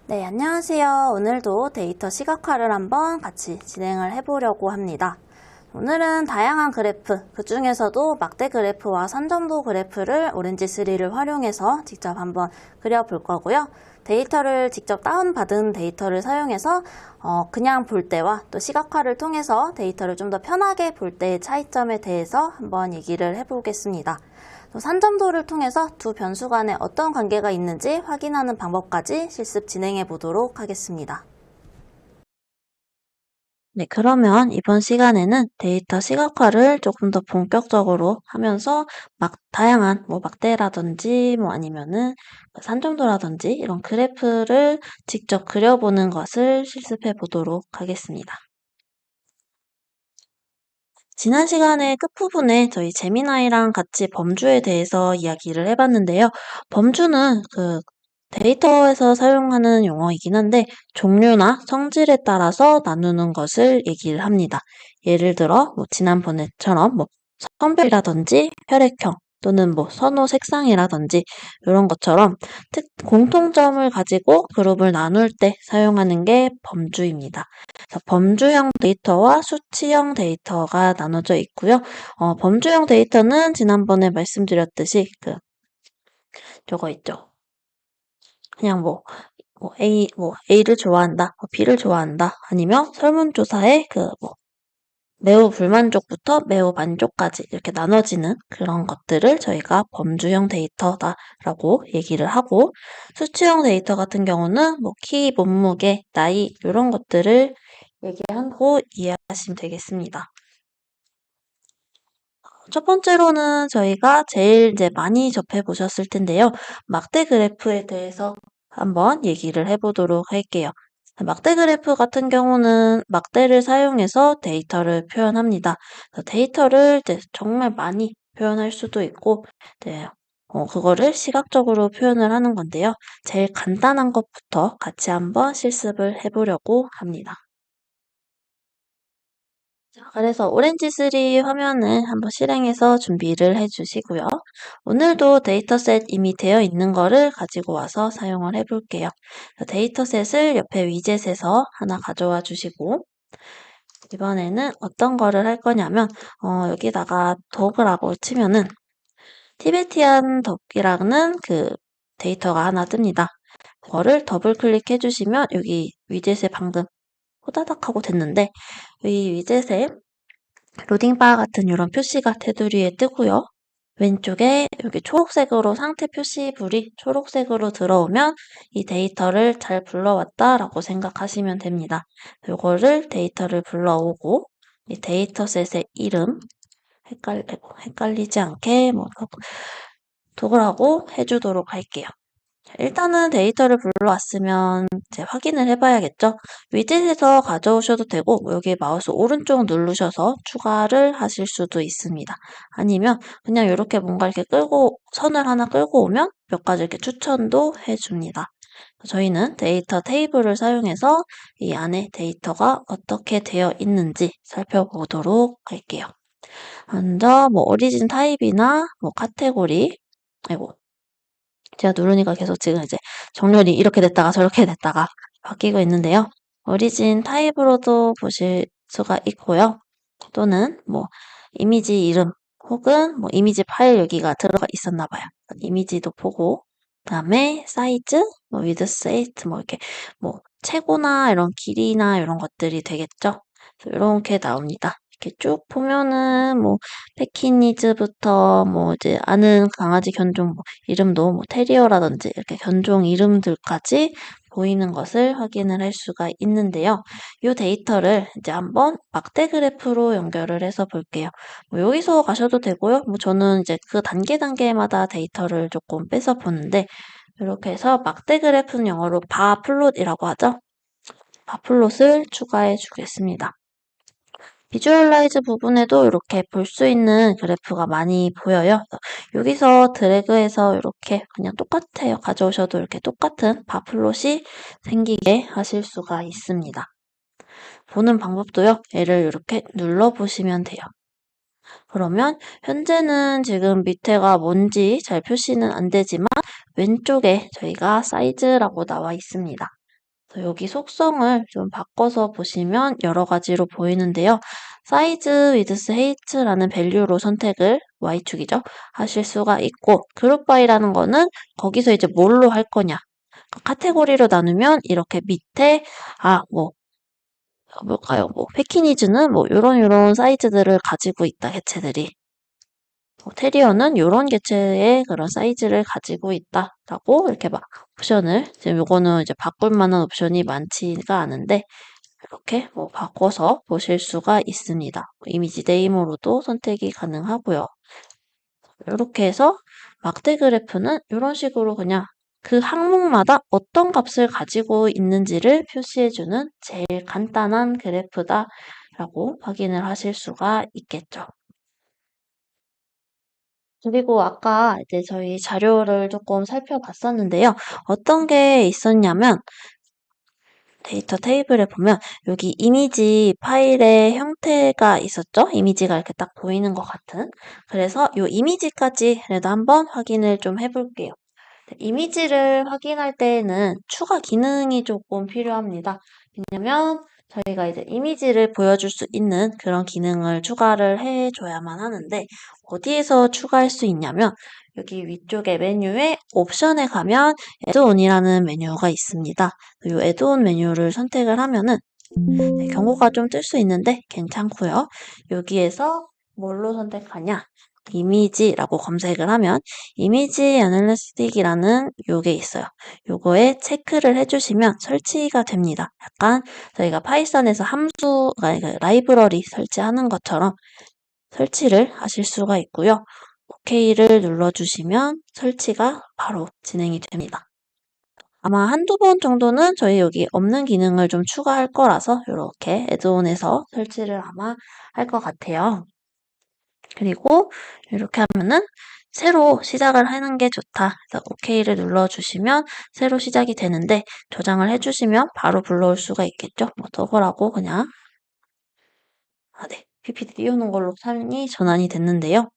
네, 안녕하세요. 오늘도 데이터 시각화를 한번 같이 진행을 해보려고 합니다. 오늘은 다양한 그래프, 그 중에서도 막대 그래프와 산점도 그래프를 오렌지3를 활용해서 직접 한번 그려볼 거고요. 데이터를 직접 다운받은 데이터를 사용해서 그냥 볼 때와 또 시각화를 통해서 데이터를 좀 더 편하게 볼 때의 차이점에 대해서 한번 얘기를 해보겠습니다. 또 산점도를 통해서 두 변수 간에 어떤 관계가 있는지 확인하는 방법까지 실습 진행해 보도록 하겠습니다. 네, 그러면 이번 시간에는 데이터 시각화를 조금 더 본격적으로 하면서 다양한 막대라든지 아니면은 산정도라든지 이런 그래프를 직접 그려보는 것을 실습해 보도록 하겠습니다. 지난 시간에 끝부분에 저희 제미나이랑 같이 범주에 대해서 이야기를 해봤는데요. 범주는 데이터에서 사용하는 용어이긴 한데 종류나 성질에 따라서 나누는 것을 얘기를 합니다. 예를 들어 지난번에처럼 성별이라든지 혈액형 또는 선호 색상이라든지 이런 것처럼 공통점을 가지고 그룹을 나눌 때 사용하는 게 범주입니다. 그래서 범주형 데이터와 수치형 데이터가 나눠져 있고요. 범주형 데이터는 지난번에 말씀드렸듯이 저거 있죠. 그냥 A를 좋아한다, B를 좋아한다, 아니면 설문조사에 매우 불만족부터 매우 만족까지 이렇게 나눠지는 그런 것들을 저희가 범주형 데이터다라고 얘기를 하고, 수치형 데이터 같은 경우는 키, 몸무게, 나이 이런 것들을 얘기하고 이해하시면 되겠습니다. 첫 번째로는 저희가 제일 이제 많이 접해 보셨을 텐데요. 막대 그래프에 대해서 한번 얘기를 해보도록 할게요. 막대 그래프 같은 경우는 막대를 사용해서 데이터를 표현합니다. 데이터를 이제 정말 많이 표현할 수도 있고, 네, 그거를 시각적으로 표현을 하는 건데요. 제일 간단한 것부터 같이 한번 실습을 해보려고 합니다. 그래서 오렌지3 화면을 한번 실행해서 준비를 해주시고요. 오늘도 데이터셋 이미 되어 있는 거를 가지고 와서 사용을 해볼게요. 데이터셋을 옆에 위젯에서 하나 가져와 주시고, 이번에는 어떤 거를 할 거냐면 여기다가 덕이라고 치면은 티베티안 덕이라는 데이터가 하나 뜹니다. 그거를 더블 클릭해 주시면 여기 위젯에 방금 호다닥 하고 됐는데, 이 위젯에 로딩바 같은 이런 표시가 테두리에 뜨고요. 왼쪽에 여기 초록색으로 상태 표시불이 초록색으로 들어오면 이 데이터를 잘 불러왔다라고 생각하시면 됩니다. 이거를 데이터를 불러오고 이 데이터셋의 이름 헷갈리지 않게 도그라고 해주도록 할게요. 일단은 데이터를 불러왔으면 이제 확인을 해봐야겠죠. 위젯에서 가져오셔도 되고 여기 마우스 오른쪽 누르셔서 추가를 하실 수도 있습니다. 아니면 그냥 이렇게 뭔가 이렇게 선을 하나 끌고 오면 몇 가지 이렇게 추천도 해줍니다. 저희는 데이터 테이블을 사용해서 이 안에 데이터가 어떻게 되어 있는지 살펴보도록 할게요. 먼저 오리진 타입이나 카테고리, 제가 누르니까 계속 지금 이제 정렬이 이렇게 됐다가 저렇게 됐다가 바뀌고 있는데요. 오리진 타입으로도 보실 수가 있고요. 또는 이미지 이름 혹은 이미지 파일 여기가 들어가 있었나 봐요. 이미지도 보고, 그다음에 사이즈, 위드스, 헤이트 이렇게 채고나 이런 길이나 이런 것들이 되겠죠. 이렇게 나옵니다. 이렇게 쭉 보면은 패키니즈부터 이제 아는 강아지 견종 이름도 테리어라든지 이렇게 견종 이름들까지 보이는 것을 확인을 할 수가 있는데요. 이 데이터를 이제 한번 막대 그래프로 연결을 해서 볼게요. 여기서 가셔도 되고요. 저는 이제 그 단계마다 데이터를 조금 빼서 보는데, 이렇게 해서 막대 그래프는 영어로 바플롯이라고 하죠. 바플롯을 추가해 주겠습니다. 비주얼라이즈 부분에도 이렇게 볼 수 있는 그래프가 많이 보여요. 여기서 드래그해서 이렇게 그냥 똑같아요. 가져오셔도 이렇게 똑같은 바플롯이 생기게 하실 수가 있습니다. 보는 방법도요. 얘를 이렇게 눌러보시면 돼요. 그러면 현재는 지금 밑에가 뭔지 잘 표시는 안 되지만 왼쪽에 저희가 사이즈라고 나와 있습니다. 그래서 여기 속성을 좀 바꿔서 보시면 여러 가지로 보이는데요. 사이즈, 위드스, 헤이트라는 밸류로 선택을 Y축이죠. 하실 수가 있고 그룹 바이라는 거는 거기서 이제 뭘로 할 거냐. 카테고리로 나누면 이렇게 밑에 뭘까요? 패키니즈는 요런 사이즈들을 가지고 있다, 개체들이. 테리어는 요런 개체의 그런 사이즈를 가지고 있다라고 이렇게 막 옵션을, 지금 요거는 이제 바꿀 만한 옵션이 많지가 않은데, 이렇게 바꿔서 보실 수가 있습니다. 이미지 네임으로도 선택이 가능하고요. 이렇게 해서 막대 그래프는 이런 식으로 그냥 그 항목마다 어떤 값을 가지고 있는지를 표시해주는 제일 간단한 그래프다라고 확인을 하실 수가 있겠죠. 그리고 아까 이제 저희 자료를 조금 살펴봤었는데요. 어떤 게 있었냐면 데이터 테이블에 보면 여기 이미지 파일의 형태가 있었죠? 이미지가 이렇게 딱 보이는 것 같은. 그래서 이 이미지까지 그래도 한번 확인을 좀 해볼게요. 이미지를 확인할 때에는 추가 기능이 조금 필요합니다. 왜냐면 저희가 이제 이미지를 보여줄 수 있는 그런 기능을 추가를 해줘야만 하는데 어디에서 추가할 수 있냐면 여기 위쪽에 메뉴에 옵션에 가면 애드온이라는 메뉴가 있습니다. 이 애드온 메뉴를 선택을 하면은 경고가 좀 뜰 수 있는데 괜찮고요. 여기에서 뭘로 선택하냐? 이미지라고 검색을 하면 이미지 애널리스틱이라는 요게 있어요. 요거에 체크를 해주시면 설치가 됩니다. 약간 저희가 파이썬에서 함수, 그러니까 라이브러리 설치하는 것처럼 설치를 하실 수가 있고요. OK를 눌러주시면 설치가 바로 진행이 됩니다. 아마 한두 번 정도는 저희 여기 없는 기능을 좀 추가할 거라서 이렇게 애드온에서 설치를 아마 할 것 같아요. 그리고 이렇게 하면은 새로 시작을 하는 게 좋다. 그래서 OK를 눌러주시면 새로 시작이 되는데 저장을 해주시면 바로 불러올 수가 있겠죠. 더블하고 그냥 네, PPT 띄우는 걸로 사연이 전환이 됐는데요.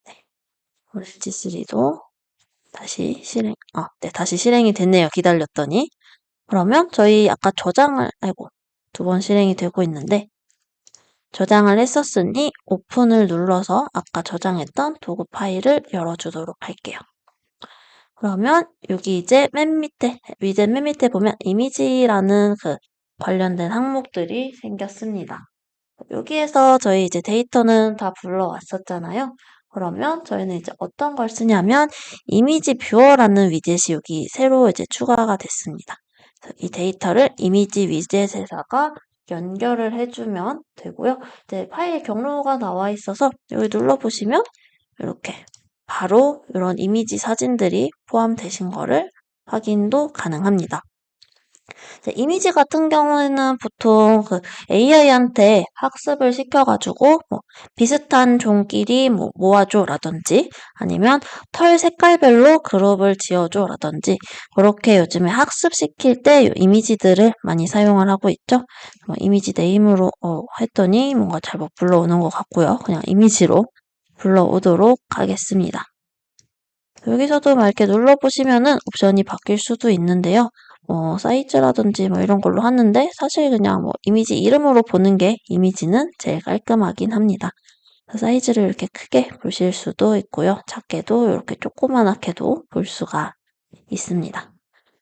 네, OLG3도 다시 다시 실행이 됐네요. 기다렸더니. 그러면 저희 아까 두 번 실행이 되고 있는데 저장을 했었으니 오픈을 눌러서 아까 저장했던 도구 파일을 열어주도록 할게요. 그러면 여기 이제 맨 밑에 보면 이미지라는 그 관련된 항목들이 생겼습니다. 여기에서 저희 이제 데이터는 다 불러왔었잖아요. 그러면 저희는 이제 어떤 걸 쓰냐면 이미지 뷰어라는 위젯이 여기 새로 이제 추가가 됐습니다. 이 데이터를 이미지 위젯에다가 연결을 해주면 되고요. 이제 파일 경로가 나와 있어서 여기 눌러보시면 이렇게 바로 이런 이미지 사진들이 포함되신 거를 확인도 가능합니다. 이미지 같은 경우에는 보통 그 AI한테 학습을 시켜가지고 비슷한 종끼리 모아줘라든지 아니면 털 색깔별로 그룹을 지어줘라든지 그렇게 요즘에 학습시킬 때 이미지들을 많이 사용을 하고 있죠. 이미지 네임으로 했더니 뭔가 잘 못 불러오는 것 같고요. 그냥 이미지로 불러오도록 하겠습니다. 여기서도 막 이렇게 눌러보시면은 옵션이 바뀔 수도 있는데요. 사이즈라든지 이런 걸로 하는데 사실 그냥 이미지 이름으로 보는 게 이미지는 제일 깔끔하긴 합니다. 사이즈를 이렇게 크게 보실 수도 있고요. 작게도 이렇게 조그만하게도 볼 수가 있습니다.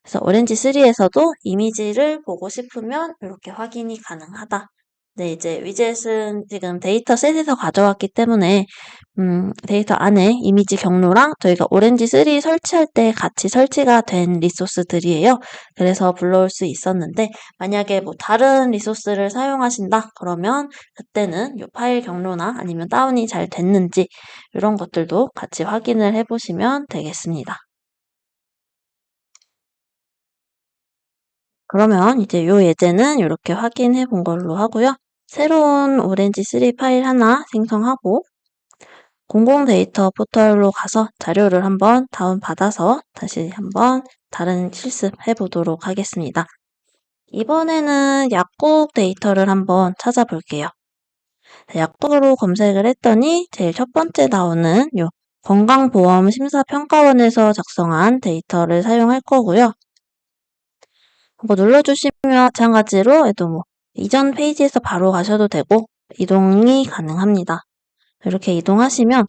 그래서 오렌지3에서도 이미지를 보고 싶으면 이렇게 확인이 가능하다. 네, 이제 위젯은 지금 데이터셋에서 가져왔기 때문에 데이터 안에 이미지 경로랑 저희가 오렌지3 설치할 때 같이 설치가 된 리소스들이에요. 그래서 불러올 수 있었는데 만약에 다른 리소스를 사용하신다 그러면 그때는 이 파일 경로나 아니면 다운이 잘 됐는지 이런 것들도 같이 확인을 해보시면 되겠습니다. 그러면 이제 요 예제는 이렇게 확인해 본 걸로 하고요. 새로운 오렌지3 파일 하나 생성하고 공공 데이터 포털로 가서 자료를 한번 다운받아서 다시 한번 다른 실습해 보도록 하겠습니다. 이번에는 약국 데이터를 한번 찾아볼게요. 약국으로 검색을 했더니 제일 첫 번째 나오는 요 건강보험심사평가원에서 작성한 데이터를 사용할 거고요. 그거 눌러주시면 마찬가지로 또 뭐 이전 페이지에서 바로 가셔도 되고 이동이 가능합니다. 이렇게 이동하시면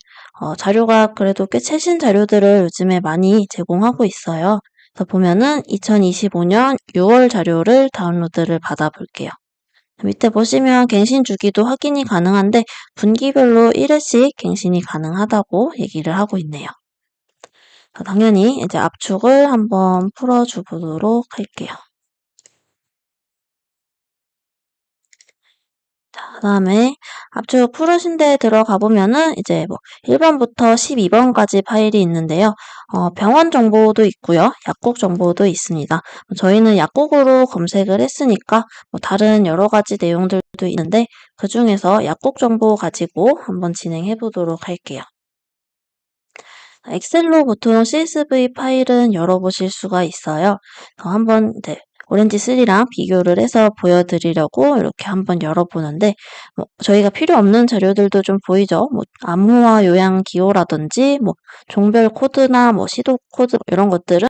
자료가 그래도 꽤 최신 자료들을 요즘에 많이 제공하고 있어요. 그래서 보면은 2025년 6월 자료를 다운로드를 받아볼게요. 밑에 보시면 갱신 주기도 확인이 가능한데 분기별로 1회씩 갱신이 가능하다고 얘기를 하고 있네요. 당연히 이제 압축을 한번 풀어줘 보도록 할게요. 그다음에 압축 풀으신 데 들어가 보면은 이제 뭐 1번부터 12번까지 파일이 있는데요. 병원 정보도 있고요. 약국 정보도 있습니다. 저희는 약국으로 검색을 했으니까 뭐 다른 여러 가지 내용들도 있는데 그중에서 약국 정보 가지고 한번 진행해 보도록 할게요. 엑셀로 보통 CSV 파일은 열어보실 수가 있어요. 한번 오렌지 3랑 비교를 해서 보여드리려고 이렇게 한번 열어보는데 저희가 필요 없는 자료들도 좀 보이죠. 뭐 암호화 요양 기호라든지 뭐 종별 코드나 뭐 시도 코드 이런 것들은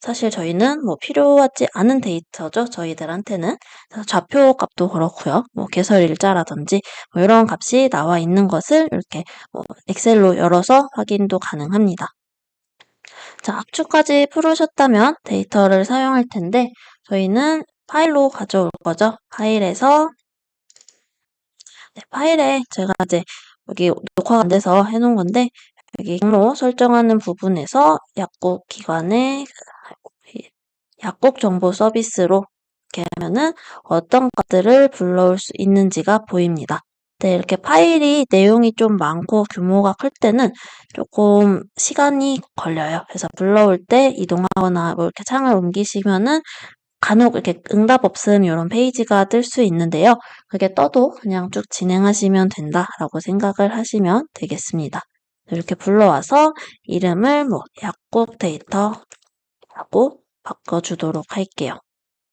사실 저희는 뭐 필요하지 않은 데이터죠. 저희들한테는 좌표 값도 그렇고요. 뭐 개설 일자라든지 뭐 이런 값이 나와 있는 것을 이렇게 엑셀로 열어서 확인도 가능합니다. 자, 압축까지 풀으셨다면 데이터를 사용할 텐데 저희는 파일로 가져올 거죠. 파일에서 파일에 제가 이제 여기 녹화가 안 돼서 해놓은 건데 여기 경로 설정하는 부분에서 약국 기관의 약국 정보 서비스로 이렇게 하면은 어떤 것들을 불러올 수 있는지가 보입니다. 네, 이렇게 파일이 내용이 좀 많고 규모가 클 때는 조금 시간이 걸려요. 그래서 불러올 때 이동하거나 뭐 이렇게 창을 옮기시면은 간혹 이렇게 응답 없음 이런 페이지가 뜰 수 있는데요. 그게 떠도 그냥 쭉 진행하시면 된다라고 생각을 하시면 되겠습니다. 이렇게 불러와서 이름을 뭐 약국 데이터라고 바꿔주도록 할게요.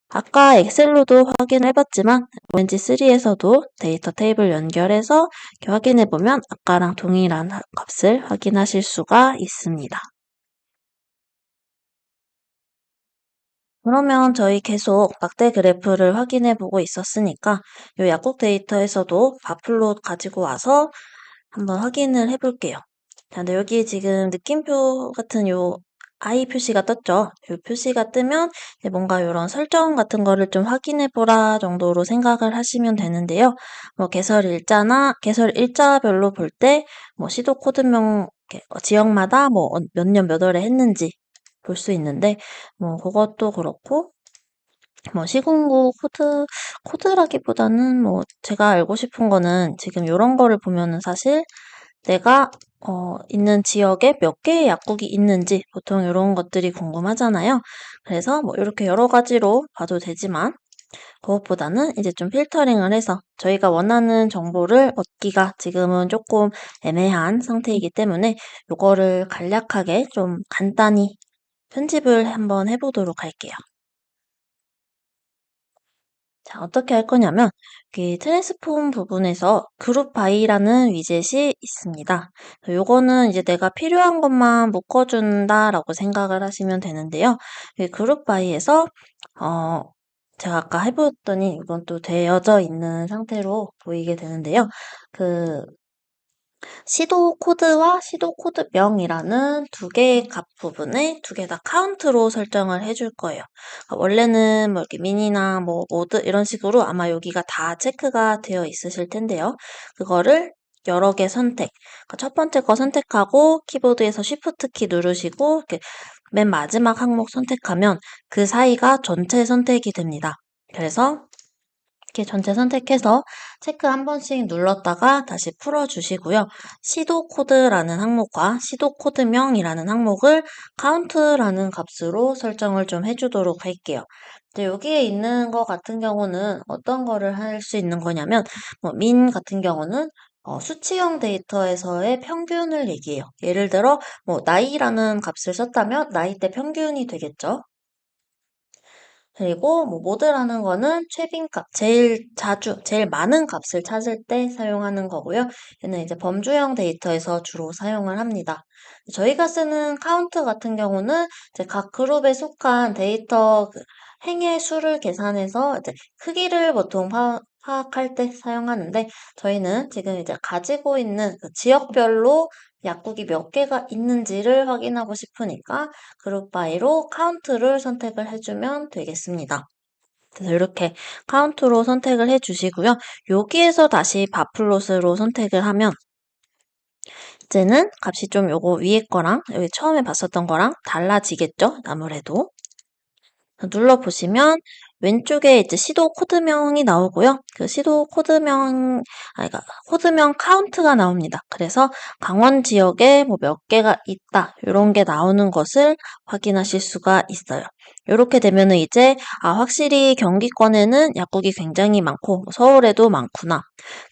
아까 엑셀로도 확인해봤지만 오렌지 3에서도 데이터 테이블 연결해서 이렇게 확인해보면 아까랑 동일한 값을 확인하실 수가 있습니다. 그러면 저희 계속 막대 그래프를 확인해 보고 있었으니까 이 약국 데이터에서도 바플롯 가지고 와서 한번 확인을 해 볼게요. 자, 근데 여기 지금 느낌표 같은 요 I 표시가 떴죠. 이 표시가 뜨면 이제 뭔가 이런 설정 같은 거를 좀 확인해 보라 정도로 생각을 하시면 되는데요. 뭐 개설 일자별로 볼 때 뭐 시도 코드명 지역마다 뭐 몇 년 몇 월에 했는지 볼 수 있는데 뭐 그것도 그렇고 뭐 시군구 코드라기보다는 뭐 제가 알고 싶은 거는 지금 이런 거를 보면은 사실 내가 있는 지역에 몇 개의 약국이 있는지 보통 이런 것들이 궁금하잖아요. 그래서 뭐 이렇게 여러 가지로 봐도 되지만 그것보다는 이제 좀 필터링을 해서 저희가 원하는 정보를 얻기가 지금은 조금 애매한 상태이기 때문에 이거를 간략하게 좀 간단히 편집을 한번 해보도록 할게요. 자, 어떻게 할 거냐면, 트랜스폼 부분에서 그룹 바이라는 위젯이 있습니다. 요거는 이제 내가 필요한 것만 묶어준다라고 생각을 하시면 되는데요. 이 그룹 바이에서, 어, 제가 아까 해보았더니 이건 또 되어져 있는 상태로 보이게 되는데요. 그 시도 코드와 시도 코드명이라는 두 개의 값 부분을 두 개 다 카운트로 설정을 해줄 거예요. 원래는 뭐 이렇게 미니나 뭐 모드 이런 식으로 아마 여기가 다 체크가 되어 있으실 텐데요. 그거를 여러 개 선택. 그러니까 첫 번째 거 선택하고 키보드에서 Shift 키 누르시고 이렇게 맨 마지막 항목 선택하면 그 사이가 전체 선택이 됩니다. 그래서 이렇게 전체 선택해서 체크 한 번씩 눌렀다가 다시 풀어주시고요. 시도 코드라는 항목과 시도 코드명이라는 항목을 카운트라는 값으로 설정을 좀 해주도록 할게요. 여기에 있는 거 같은 경우는 어떤 거를 할 수 있는 거냐면 민 같은 경우는 수치형 데이터에서의 평균을 얘기해요. 예를 들어 나이라는 값을 썼다면 나이대 평균이 되겠죠. 그리고 모드라는 거는 최빈값, 제일 많은 값을 찾을 때 사용하는 거고요. 얘는 이제 범주형 데이터에서 주로 사용을 합니다. 저희가 쓰는 카운트 같은 경우는 이제 각 그룹에 속한 데이터 행의 수를 계산해서 이제 크기를 보통 파악할 때 사용하는데 저희는 지금 이제 가지고 있는 그 지역별로 약국이 몇 개가 있는지를 확인하고 싶으니까 그룹 바이로 카운트를 선택을 해주면 되겠습니다. 그래서 이렇게 카운트로 선택을 해주시고요. 여기에서 다시 바플롯으로 선택을 하면 이제는 값이 좀 요거 위에 거랑 여기 처음에 봤었던 거랑 달라지겠죠? 아무래도. 눌러보시면 왼쪽에 이제 시도 코드명이 나오고요. 그 시도 코드명, 그러니까 코드명 카운트가 나옵니다. 그래서 강원 지역에 뭐 몇 개가 있다. 이런 게 나오는 것을 확인하실 수가 있어요. 이렇게 되면은 이제, 확실히 경기권에는 약국이 굉장히 많고, 서울에도 많구나.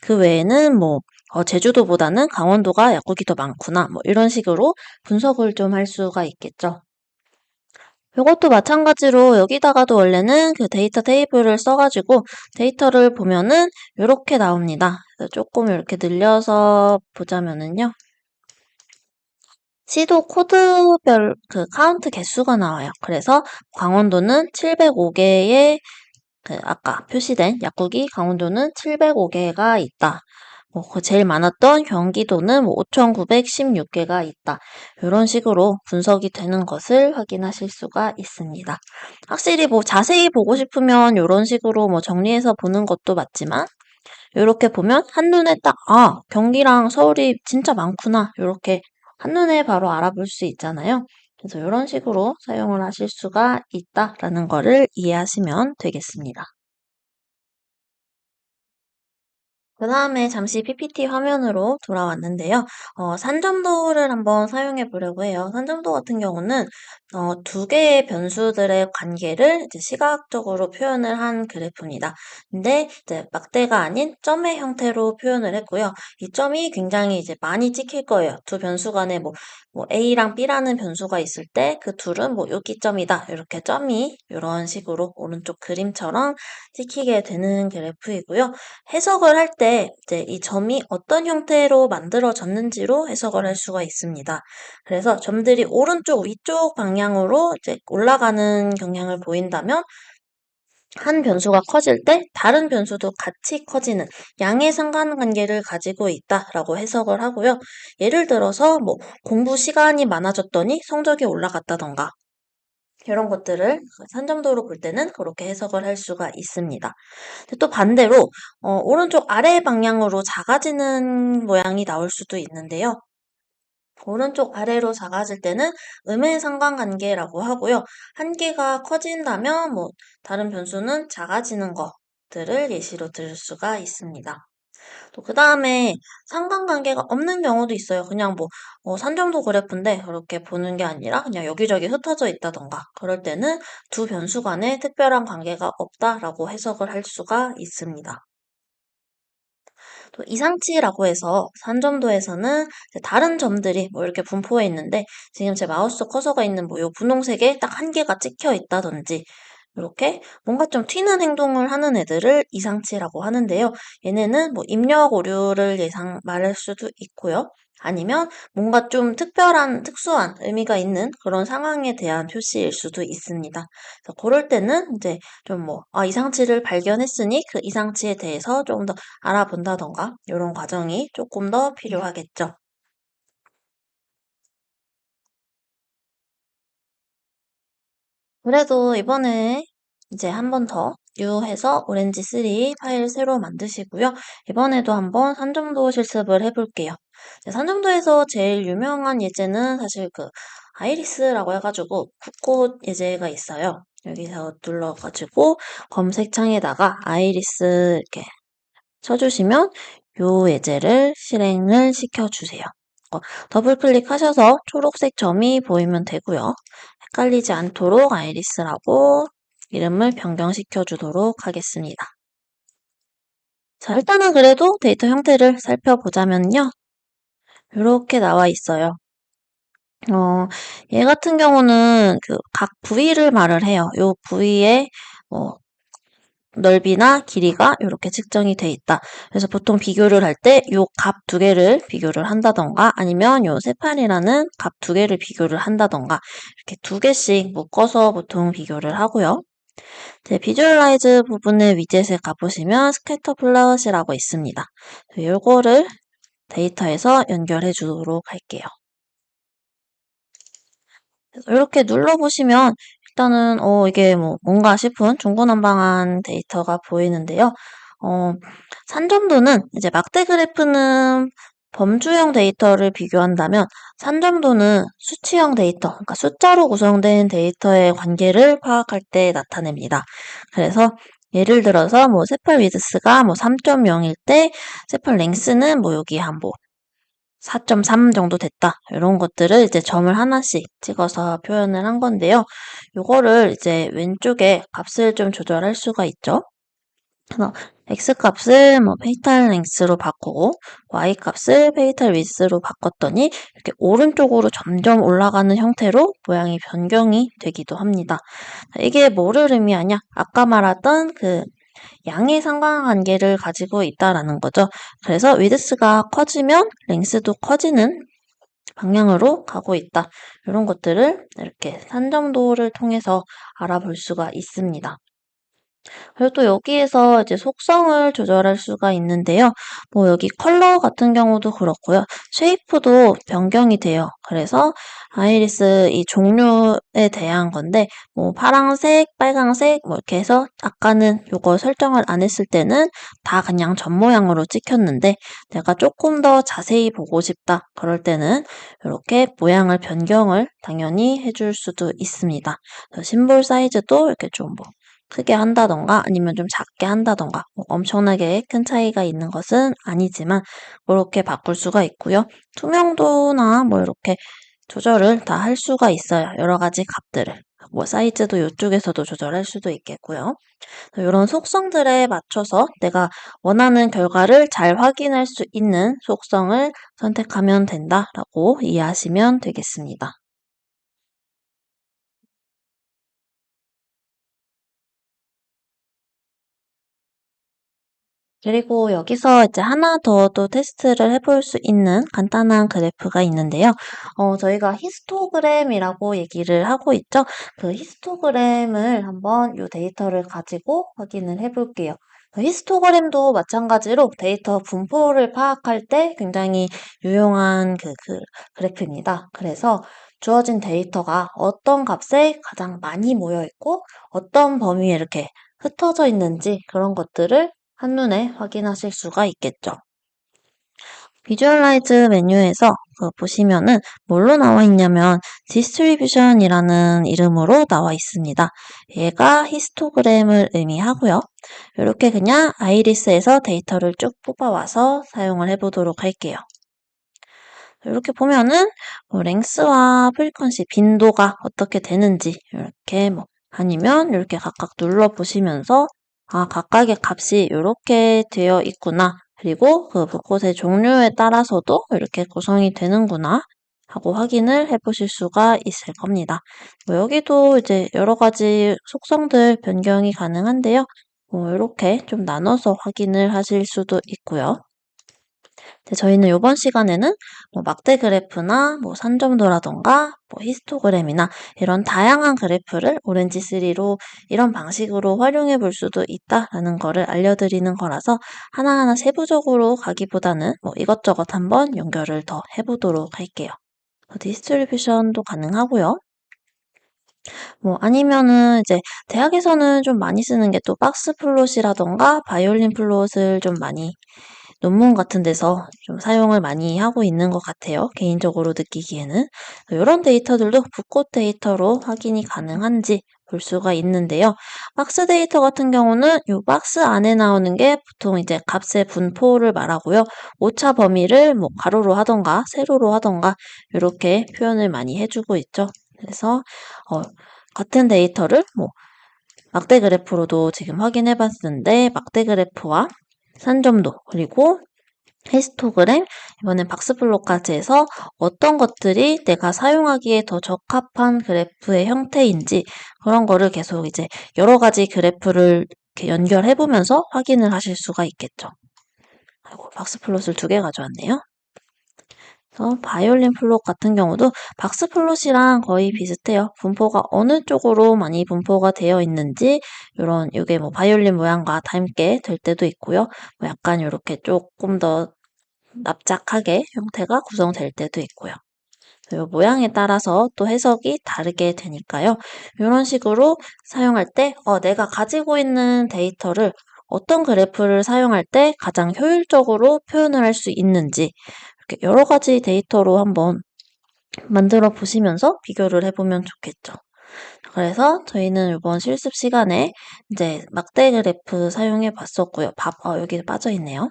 그 외에는 뭐, 제주도보다는 강원도가 약국이 더 많구나. 뭐 이런 식으로 분석을 좀 할 수가 있겠죠. 이것도 마찬가지로 여기다가도 원래는 그 데이터 테이블을 써가지고 데이터를 보면은 이렇게 나옵니다. 그래서 조금 이렇게 늘려서 보자면은요. 시도 코드별 그 카운트 개수가 나와요. 그래서 강원도는 705개의 그 아까 표시된 약국이 강원도는 705개가 있다. 그 제일 많았던 경기도는 5,916개가 있다. 이런 식으로 분석이 되는 것을 확인하실 수가 있습니다. 확실히 뭐 자세히 보고 싶으면 이런 식으로 뭐 정리해서 보는 것도 맞지만 이렇게 보면 한눈에 딱, 경기랑 서울이 진짜 많구나. 이렇게 한눈에 바로 알아볼 수 있잖아요. 그래서 이런 식으로 사용을 하실 수가 있다라는 거를 이해하시면 되겠습니다. 그 다음에 잠시 PPT 화면으로 돌아왔는데요. 산점도를 한번 사용해 보려고 해요. 산점도 같은 경우는 두 개의 변수들의 관계를 이제 시각적으로 표현을 한 그래프입니다. 근데 이제 막대가 아닌 점의 형태로 표현을 했고요. 이 점이 굉장히 이제 많이 찍힐 거예요. 두 변수 간에 뭐 A랑 B라는 변수가 있을 때 그 둘은 뭐 여기 점이다. 이렇게 점이 이런 식으로 오른쪽 그림처럼 찍히게 되는 그래프이고요. 해석을 할 때 이제 이 점이 어떤 형태로 만들어졌는지로 해석을 할 수가 있습니다. 그래서 점들이 오른쪽 위쪽 방향으로 이제 올라가는 경향을 보인다면 한 변수가 커질 때 다른 변수도 같이 커지는 양의 상관관계를 가지고 있다라고 해석을 하고요. 예를 들어서 뭐 공부 시간이 많아졌더니 성적이 올라갔다던가 이런 것들을 산점도로 볼 때는 그렇게 해석을 할 수가 있습니다. 또 반대로 오른쪽 아래 방향으로 작아지는 모양이 나올 수도 있는데요. 오른쪽 아래로 작아질 때는 음의 상관관계라고 하고요. 한 개가 커진다면 뭐 다른 변수는 작아지는 것들을 예시로 들을 수가 있습니다. 또 그 다음에 상관관계가 없는 경우도 있어요. 그냥 뭐 산정도 그래프인데 그렇게 보는 게 아니라 그냥 여기저기 흩어져 있다던가 그럴 때는 두 변수 간에 특별한 관계가 없다라고 해석을 할 수가 있습니다. 또 이상치라고 해서 산점도에서는 다른 점들이 뭐 이렇게 분포해 있는데 지금 제 마우스 커서가 있는 뭐 요 분홍색에 딱 한 개가 찍혀 있다든지 이렇게 뭔가 좀 튀는 행동을 하는 애들을 이상치라고 하는데요. 얘네는 뭐 입력 오류를 말할 수도 있고요. 아니면 뭔가 좀 특수한 의미가 있는 그런 상황에 대한 표시일 수도 있습니다. 그래서 그럴 때는 이제 좀 이상치를 발견했으니 그 이상치에 대해서 조금 더 알아본다던가 이런 과정이 조금 더 필요하겠죠. 그래도 이번에 이제 한 번 더 유해서 오렌지 3 파일 새로 만드시고요. 이번에도 한번 산정도 실습을 해볼게요. 산정도에서 제일 유명한 예제는 사실 그 아이리스라고 해가지고 붓꽃 예제가 있어요. 여기서 눌러가지고 검색창에다가 아이리스 이렇게 쳐주시면 요 예제를 실행을 시켜주세요. 더블 클릭하셔서 초록색 점이 보이면 되고요. 헷갈리지 않도록 아이리스라고 이름을 변경시켜 주도록 하겠습니다. 자, 일단은 그래도 데이터 형태를 살펴보자면요. 이렇게 나와 있어요. 얘 같은 경우는 그 각 부위를 말을 해요. 요 부위에 뭐 넓이나 길이가 이렇게 측정이 돼 있다. 그래서 보통 비교를 할 때 요 값 두 개를 비교를 한다던가 아니면 요 세판이라는 값 두 개를 비교를 한다던가 이렇게 두 개씩 묶어서 보통 비교를 하고요. 제 비주얼라이즈 부분의 위젯에 가보시면 스캐터 플롯이라고 있습니다. 이거를 데이터에서 연결해 주도록 할게요. 이렇게 눌러보시면 일단은 이게 뭔가 싶은 중구난방한 데이터가 보이는데요. 산점도는 이제 막대 그래프는 범주형 데이터를 비교한다면 산점도는 수치형 데이터, 그러니까 숫자로 구성된 데이터의 관계를 파악할 때 나타냅니다. 그래서 예를 들어서 세팔 위드스가 3.0일 때 세팔 랭스는 여기 한 4.3 정도 됐다. 이런 것들을 이제 점을 하나씩 찍어서 표현을 한 건데요. 요거를 이제 왼쪽에 값을 좀 조절할 수가 있죠. 그래서 x 값을 페이탈 랭스로 바꾸고 y 값을 페이탈 위스로 바꿨더니 이렇게 오른쪽으로 점점 올라가는 형태로 모양이 변경이 되기도 합니다. 이게 뭐를 의미하냐? 아까 말했던 그 양의 상관관계를 가지고 있다라는 거죠. 그래서 위드스가 커지면 랭스도 커지는 방향으로 가고 있다. 이런 것들을 이렇게 산점도를 통해서 알아볼 수가 있습니다. 그리고 또 여기에서 이제 속성을 조절할 수가 있는데요. 여기 컬러 같은 경우도 그렇고요. 쉐이프도 변경이 돼요. 그래서 아이리스 이 종류에 대한 건데 파랑색, 빨강색 이렇게 해서 아까는 요거 설정을 안 했을 때는 다 그냥 점 모양으로 찍혔는데 내가 조금 더 자세히 보고 싶다. 그럴 때는 이렇게 모양을 변경을 당연히 해줄 수도 있습니다. 심볼 사이즈도 이렇게 좀 크게 한다던가 아니면 좀 작게 한다던가 엄청나게 큰 차이가 있는 것은 아니지만 이렇게 바꿀 수가 있고요. 투명도나 이렇게 조절을 다 할 수가 있어요. 여러 가지 값들을. 사이즈도 이쪽에서도 조절할 수도 있겠고요. 이런 속성들에 맞춰서 내가 원하는 결과를 잘 확인할 수 있는 속성을 선택하면 된다라고 이해하시면 되겠습니다. 그리고 여기서 이제 하나 더 또 테스트를 해볼 수 있는 간단한 그래프가 있는데요. 저희가 히스토그램이라고 얘기를 하고 있죠. 그 히스토그램을 한번 이 데이터를 가지고 확인을 해볼게요. 히스토그램도 마찬가지로 데이터 분포를 파악할 때 굉장히 유용한 그 그래프입니다. 그래서 주어진 데이터가 어떤 값에 가장 많이 모여 있고 어떤 범위에 이렇게 흩어져 있는지 그런 것들을 한눈에 확인하실 수가 있겠죠. 비주얼라이즈 메뉴에서 보시면은 뭘로 나와 있냐면 디스트리뷰션이라는 이름으로 나와 있습니다. 얘가 히스토그램을 의미하고요. 이렇게 그냥 아이리스에서 데이터를 쭉 뽑아와서 사용을 해보도록 할게요. 이렇게 보면은 랭스와 프리퀀시 빈도가 어떻게 되는지 이렇게 아니면 이렇게 각각 눌러보시면서 각각의 값이 이렇게 되어 있구나. 그리고 그 벚꽃의 종류에 따라서도 이렇게 구성이 되는구나. 하고 확인을 해보실 수가 있을 겁니다. 여기도 이제 여러 가지 속성들 변경이 가능한데요. 이렇게 좀 나눠서 확인을 하실 수도 있고요. 저희는 이번 시간에는 막대 그래프나 산점도라던가 히스토그램이나 이런 다양한 그래프를 오렌지3로 이런 방식으로 활용해 볼 수도 있다라는 거를 알려드리는 거라서 하나하나 세부적으로 가기보다는 이것저것 한번 연결을 더 해보도록 할게요. 디스트리뷰션도 가능하고요. 아니면은 이제 대학에서는 좀 많이 쓰는 게 또 박스 플롯이라던가 바이올린 플롯을 좀 많이 논문 같은 데서 좀 사용을 많이 하고 있는 것 같아요. 개인적으로 느끼기에는. 이런 데이터들도 붓꽃 데이터로 확인이 가능한지 볼 수가 있는데요. 박스 데이터 같은 경우는 이 박스 안에 나오는 게 보통 이제 값의 분포를 말하고요. 오차 범위를 가로로 하던가 세로로 하던가 이렇게 표현을 많이 해주고 있죠. 그래서 같은 데이터를 막대 그래프로도 지금 확인해 봤는데 막대 그래프와 산점도 그리고 히스토그램 이번엔 박스플롯까지 해서 어떤 것들이 내가 사용하기에 더 적합한 그래프의 형태인지 그런 거를 계속 이제 여러 가지 그래프를 이렇게 연결해 보면서 확인을 하실 수가 있겠죠. 아이고 박스플롯을 2개 가져왔네요. 그래서 바이올린 플롯 같은 경우도 박스 플롯이랑 거의 비슷해요. 분포가 어느 쪽으로 많이 분포가 되어 있는지 이게 뭐 바이올린 모양과 닮게 될 때도 있고요. 뭐 약간 이렇게 조금 더 납작하게 형태가 구성될 때도 있고요. 이 모양에 따라서 또 해석이 다르게 되니까요. 이런 식으로 사용할 때 내가 가지고 있는 데이터를 어떤 그래프를 사용할 때 가장 효율적으로 표현을 할 수 있는지 이렇게 여러 가지 데이터로 한번 만들어 보시면서 비교를 해보면 좋겠죠. 그래서 저희는 이번 실습 시간에 이제 막대 그래프 사용해 봤었고요. 여기 빠져 있네요.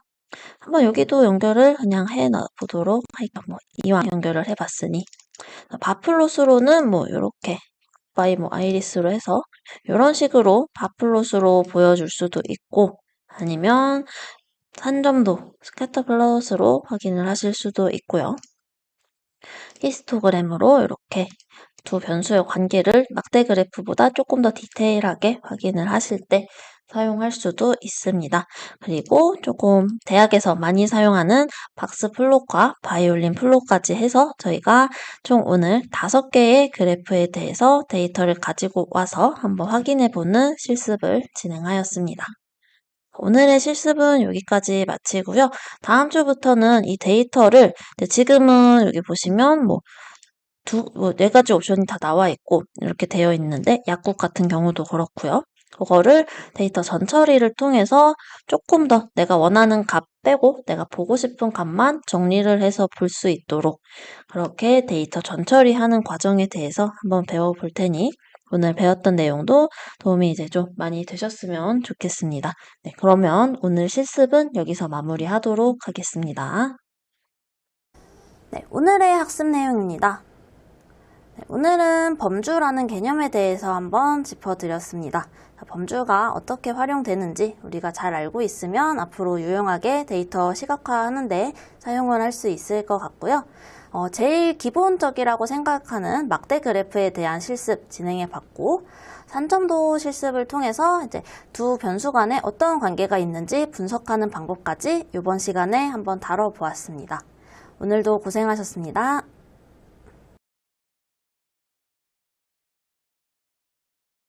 한번 여기도 연결을 그냥 해 보도록 할게요. 뭐 이왕 연결을 해봤으니 바플롯으로는 뭐 이렇게 아이리스로 해서 이런 식으로 바플롯으로 보여줄 수도 있고 아니면 산점도 스캐터 플롯으로 확인을 하실 수도 있고요. 히스토그램으로 이렇게 두 변수의 관계를 막대 그래프보다 조금 더 디테일하게 확인을 하실 때 사용할 수도 있습니다. 그리고 조금 대학에서 많이 사용하는 박스 플롯과 바이올린 플롯까지 해서 저희가 총 오늘 5개의 그래프에 대해서 데이터를 가지고 와서 한번 확인해 보는 실습을 진행하였습니다. 오늘의 실습은 여기까지 마치고요. 다음 주부터는 이 데이터를 지금은 여기 보시면 네 가지 옵션이 다 나와 있고 이렇게 되어 있는데 약국 같은 경우도 그렇고요. 그거를 데이터 전처리를 통해서 조금 더 내가 원하는 값 빼고 내가 보고 싶은 값만 정리를 해서 볼 수 있도록 그렇게 데이터 전처리하는 과정에 대해서 한번 배워볼 테니 오늘 배웠던 내용도 도움이 이제 좀 많이 되셨으면 좋겠습니다. 네, 그러면 오늘 실습은 여기서 마무리하도록 하겠습니다. 네, 오늘의 학습 내용입니다. 오늘은 범주라는 개념에 대해서 한번 짚어드렸습니다. 범주가 어떻게 활용되는지 우리가 잘 알고 있으면 앞으로 유용하게 데이터 시각화하는데 사용을 할 수 있을 것 같고요. 제일 기본적이라고 생각하는 막대 그래프에 대한 실습 진행해 봤고 산점도 실습을 통해서 이제 두 변수 간에 어떤 관계가 있는지 분석하는 방법까지 이번 시간에 한번 다뤄보았습니다. 오늘도 고생하셨습니다.